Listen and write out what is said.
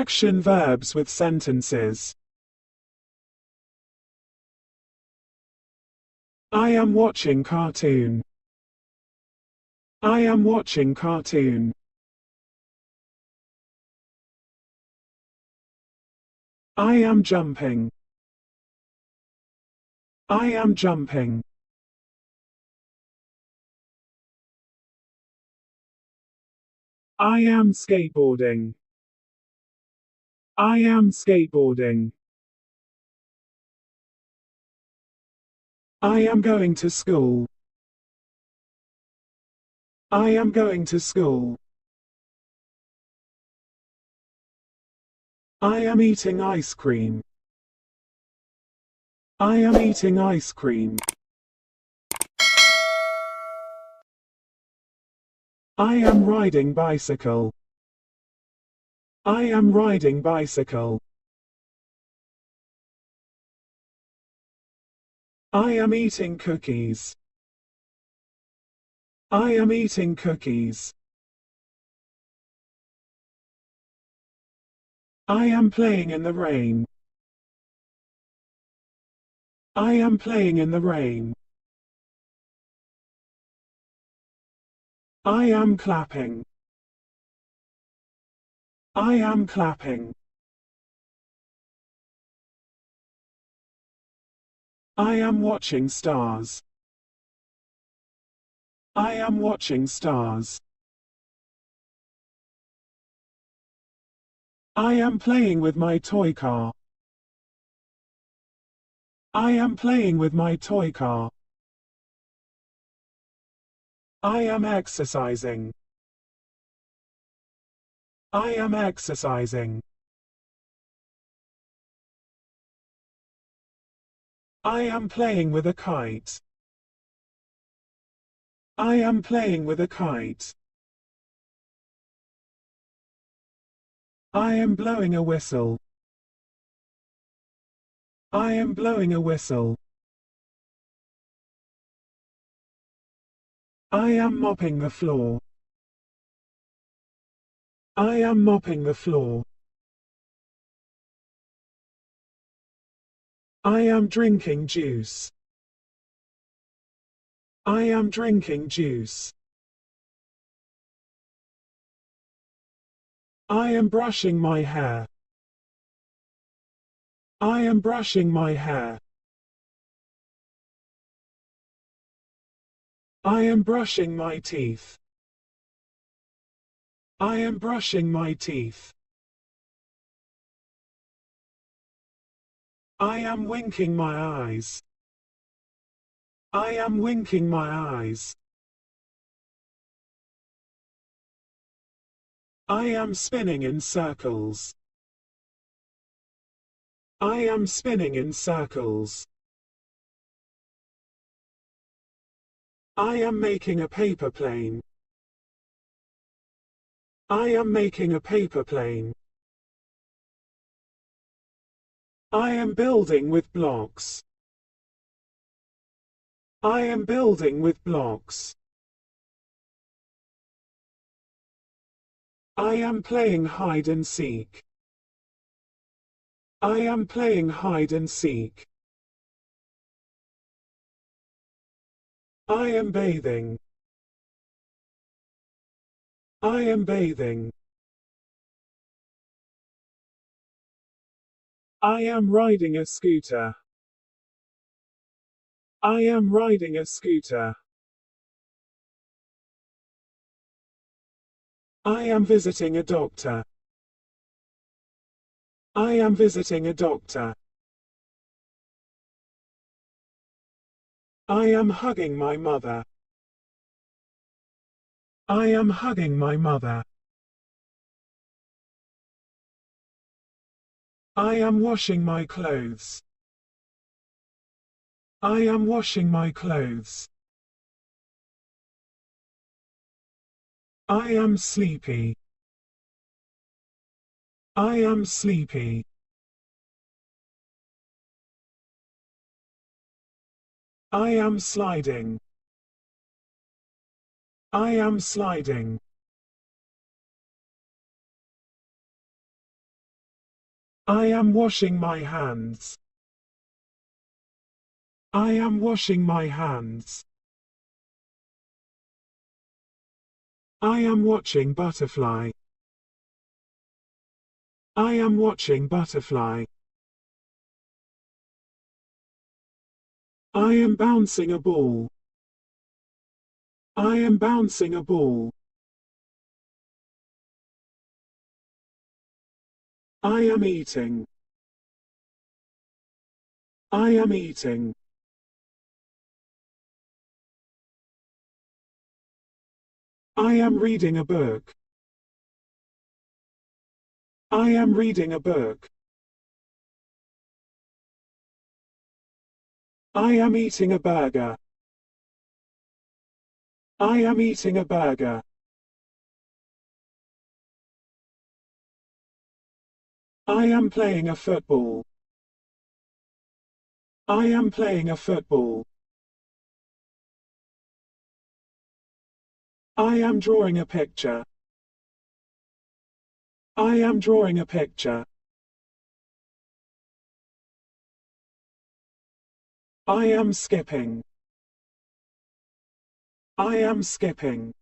Action verbs with sentences. I am watching cartoon. I am watching cartoon. I am jumping. I am jumping. I am skateboarding. I am skateboarding. I am going to school. I am going to school. I am eating ice cream. I am eating ice cream. I am riding bicycle. I am riding bicycle. I am eating cookies. I am eating cookies. I am playing in the rain. I am playing in the rain. I am clapping. I am clapping. I am watching stars. I am watching stars. I am playing with my toy car. I am playing with my toy car. I am exercising. I am exercising. I am playing with a kite. I am playing with a kite. I am blowing a whistle. I am blowing a whistle. I am mopping the floor. I am mopping the floor. I am drinking juice. I am drinking juice. I am brushing my hair. I am brushing my hair. I am brushing my teeth. I am brushing my teeth. I am winking my eyes. I am winking my eyes. I am spinning in circles. I am spinning in circles. I am making a paper plane. I am making a paper plane. I am building with blocks. I am building with blocks. I am playing hide and seek. I am playing hide and seek. I am bathing. I am bathing. I am riding a scooter. I am riding a scooter. I am visiting a doctor. I am visiting a doctor. I am hugging my mother. I am hugging my mother. I am washing my clothes. I am washing my clothes. I am sleepy. I am sleepy. I am sliding. I am sliding. I am washing my hands. I am washing my hands. I am watching butterfly. I am watching butterfly. I am bouncing a ball. I am bouncing a ball. I am eating. I am eating. I am reading a book. I am reading a book. I am eating a burger. I am eating a burger. I am playing a football. I am playing a football. I am drawing a picture. I am drawing a picture. I am skipping. I am skipping.